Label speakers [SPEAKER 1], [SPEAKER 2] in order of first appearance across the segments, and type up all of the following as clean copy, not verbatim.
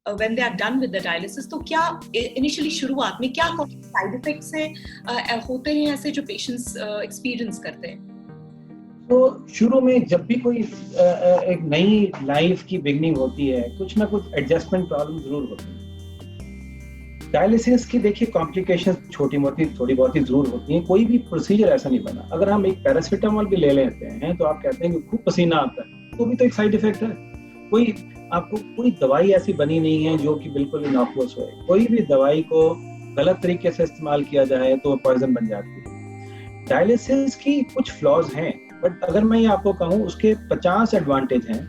[SPEAKER 1] when they are done with the dialysis, तो क्या initially शुरुआत में क्या साइड इफेक्ट्स होते हैं ऐसे जो पेशेंट्स एक्सपीरियंस करते हैं?
[SPEAKER 2] तो शुरू में जब भी कोई एक नई लाइफ की बिगनिंग होती है, कुछ ना कुछ एडजस्टमेंट प्रॉब्लम जरूर होती है। डायलिसिस की देखिए कॉम्प्लिकेशंस छोटी मोटी थोड़ी बहुत ही जरूर होती हैं, कोई भी प्रोसीजर ऐसा नहीं बना। अगर हम एक पैरासिटामोल भी ले लेते हैं तो आप कहते हैं कि खूब पसीना आता है, तो भी तो एक साइड इफेक्ट है। कोई दवाई ऐसी बनी नहीं है जो कि बिल्कुल इनॉक्यूअस हो। कोई भी दवाई को गलत तरीके से इस्तेमाल किया जाए तो पॉइजन बन जाती है। डायलिसिस की कुछ फ्लॉज हैं, बट अगर मैं ये आपको कहूँ उसके 50 एडवांटेज हैं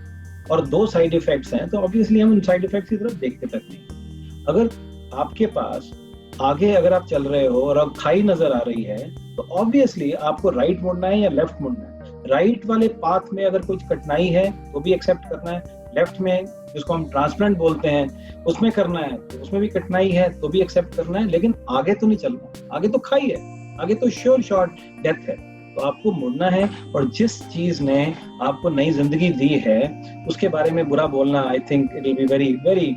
[SPEAKER 2] और 2 साइड इफेक्ट्स हैं, तो ऑब्वियसली हम उन साइड इफेक्ट्स की तरफ देखते तक नहीं। अगर आपके पास आगे अगर आप चल रहे हो और अब खाई नजर आ रही है, तो ऑब्वियसली आपको राइट मुड़ना है या लेफ्ट मुड़ना है। राइट वाले पाथ में अगर कुछ कठिनाई है तो भी एक्सेप्ट करना है, लेफ्ट में जिसको हम ट्रांसप्लांट बोलते हैं उसमें करना है तो उसमें भी कठिनाई है तो भी एक्सेप्ट करना है, लेकिन आगे तो नहीं चलना। आगे तो खाई है, आगे तो श्योर शॉर्ट डेथ है, तो आपको मुड़ना है। और जिस चीज ने आपको नई जिंदगी दी है उसके बारे में बुरा बोलना, I think it will be very very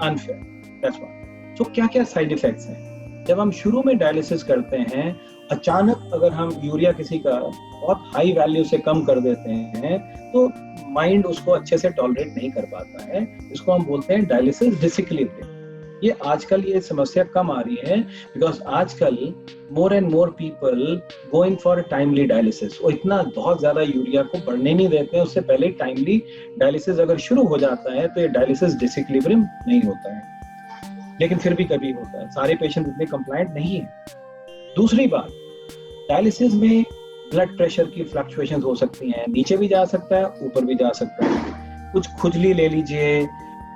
[SPEAKER 2] unfair. That's why. तो क्या क्या साइड इफेक्ट्स हैं जब हम शुरू में डायलिसिस करते हैं? अचानक अगर हम यूरिया किसी का बहुत हाई वैल्यू से कम कर देते हैं तो माइंड उसको अच्छे से टॉलरेट नहीं कर पाता है। इसको हम बोलते हैं डायलिसिस डिसइक्विलिब्रियम। ये आजकल ये समस्या कम आ रही है बिकॉज आजकल more and more people going for timely dialysis. वो इतना बहुत ज्यादा यूरिया को बढ़ने नहीं देते हैं, उससे पहले टाइमली डायलिसिस अगर शुरू हो जाता है तो ये डायलिसिस डिसइक्विलिब्रियम नहीं होता है, लेकिन फिर भी कभी होता है। सारे पेशेंट इतने कंप्लायंट नहीं है। दूसरी बात, डायलिसिस में ब्लड प्रेशर की फ्लक्चुएशंस हो सकती हैं, नीचे भी जा सकता है ऊपर भी जा सकता है। कुछ खुजली ले लीजिए,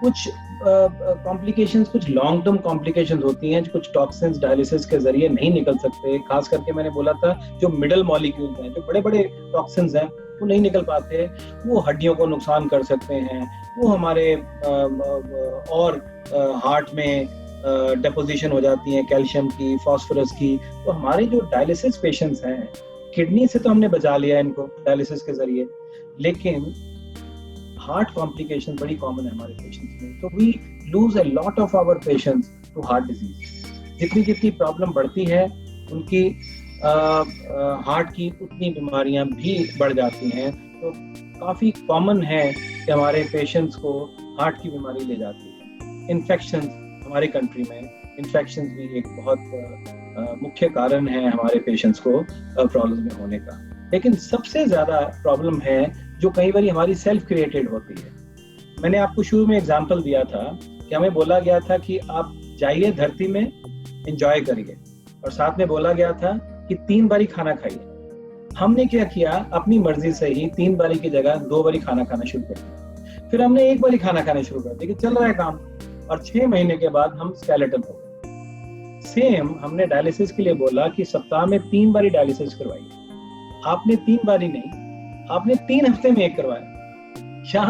[SPEAKER 2] कुछ कॉम्प्लिकेशंस, कुछ लॉन्ग टर्म कॉम्प्लिकेशंस होती हैं, कुछ टॉक्सिन्स डायलिसिस के जरिए नहीं निकल सकते। खास करके मैंने बोला था जो मिडल मॉलिक्यूल्स हैं, जो बड़े बड़े टॉक्सिन्स हैं वो नहीं निकल पाते, वो हड्डियों को नुकसान कर सकते हैं, वो हमारे और हार्ट में डेपोजिशन हो जाती है कैल्शियम की, फास्फोरस की। तो हमारे जो डायलिसिस पेशेंट्स हैं, किडनी से तो हमने बचा लिया इनको डायलिसिस के जरिए, लेकिन हार्ट कॉम्प्लिकेशन बड़ी कॉमन है हमारे पेशेंट्स में। तो we lose a lot of our patients to heart disease. जितनी जितनी प्रॉब्लम बढ़ती है उनकी हार्ट की उतनी बीमारियां भी बढ़ जाती हैं। तो काफी कॉमन है कि हमारे पेशेंट्स को हार्ट की बीमारी ले जाती है। इन्फेक्शन, हमारे कंट्री में इन्फेक्शन भी एक बहुत मुख्य कारण है हमारे पेशेंट्स को प्रॉब्लम में होने का। लेकिन सबसे ज्यादा प्रॉब्लम है जो कई बार हमारी सेल्फ क्रिएटेड होती है। मैंने आपको शुरू में एग्जांपल दिया था कि हमें बोला गया था कि आप जाइए धरती में, एंजॉय करिए, और साथ में बोला गया था कि 3 बारी खाना खाइए। हमने क्या किया, अपनी मर्जी से ही 3 बारी की जगह 2 बारी खाना खाना शुरू कर दिया। फिर हमने 1 बारी खाना खाना शुरू कर दिया कि चल रहा है काम, और 6 महीने के बाद हम स्केलेटन हो गए। सेम हमने डायलिसिस के लिए बोला कि सप्ताह में 3 बारी डायलिसिस करवाइए। आपने 3 बारी नहीं, आपने 3 हफ्ते में 1 करवाया, या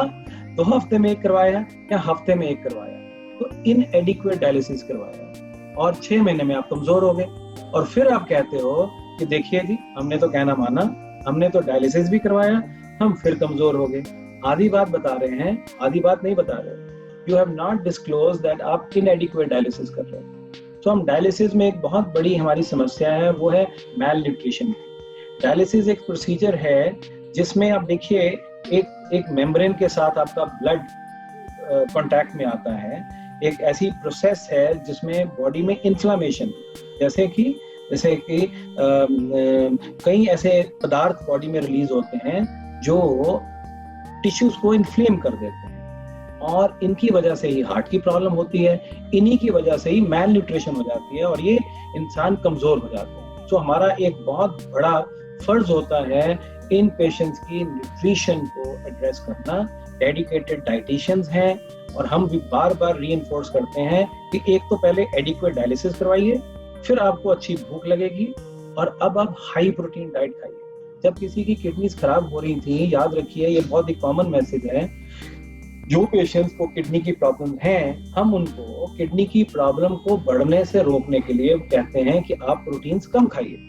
[SPEAKER 2] 2 हफ्ते में 1 करवाया, या हफ्ते में 1 करवाया। तो इनएडिक्वेट डायलिसिस करवाया और 6 महीने में आप कमजोर हो गए। और फिर आप कहते हो कि देखिए जी, हमने तो कहना माना, हमने तो डायलिसिस भी करवाया, हम फिर कमजोर हो गए। आधी बात बता रहे हैं, आधी बात नहीं बता रहे। You have not disclose that आप इनएडिक्वेट डायलिसिस कर रहे हो। तो हम डायलिसिस में एक बहुत बड़ी हमारी समस्या है, वो है मैल न्यूट्रिशन। डायलिसिस एक प्रोसीजर है जिसमें आप देखिए एक मेम्ब्रेन के साथ आपका ब्लड कांटेक्ट में आता है। एक ऐसी प्रोसेस है जिसमें बॉडी में इन्फ्लामेशन, जैसे कि कई ऐसे पदार्थ बॉडी में रिलीज होते हैं जो टिश्यूज को इन्फ्लेम कर देते हैं, और इनकी वजह से ही हार्ट की प्रॉब्लम होती है, इन्हीं की वजह से ही मैल न्यूट्रिशन हो जाती है और ये इंसान कमजोर हो जाता है। तो हमारा एक बहुत बड़ा फर्ज होता है इन पेशेंट्स की न्यूट्रिशन को एड्रेस करना। डेडिकेटेड डाइटिशियंस हैं और हम भी बार बार रीइंफोर्स करते हैं कि एक तो पहले एडिक्वेट डायलिसिस करवाइए, फिर आपको अच्छी भूख लगेगी, और अब आप हाई प्रोटीन डाइट खाइए। जब किसी की किडनीज खराब हो रही थी, याद रखिए ये बहुत ही कॉमन मैसेज है, जो पेशेंट्स को किडनी की प्रॉब्लम है, हम उनको किडनी की प्रॉब्लम को बढ़ने से रोकने के लिए कहते हैं कि आप प्रोटीन्स कम खाइए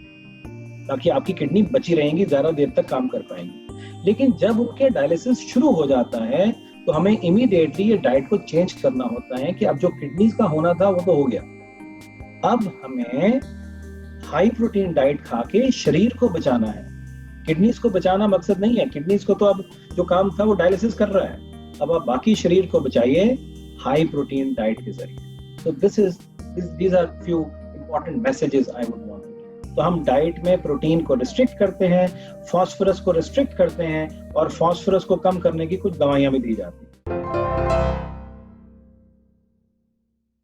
[SPEAKER 2] ताकि आपकी किडनी बची रहेंगी, ज्यादा देर तक काम कर पाएंगी। लेकिन जब उनके डायलिसिस शुरू हो जाता है तो हमें इमीडिएटली ये डाइट को चेंज करना होता है कि अब जो किडनीज का होना था वो तो हो गया, अब हमें हाई प्रोटीन डाइट खा के शरीर को बचाना है। किडनीज को बचाना मकसद नहीं है, किडनीज को तो अब जो काम था वो डायलिसिस कर रहा है, अब आप बाकी शरीर को बचाइए हाई प्रोटीन डाइट के जरिए। तो these are few important messages I would want to give। तो हम डाइट में प्रोटीन को रिस्ट्रिक्ट करते हैं, फास्फोरस को रिस्ट्रिक्ट करते हैं, और फास्फोरस को कम करने की कुछ दवाइयां भी दी जाती हैं।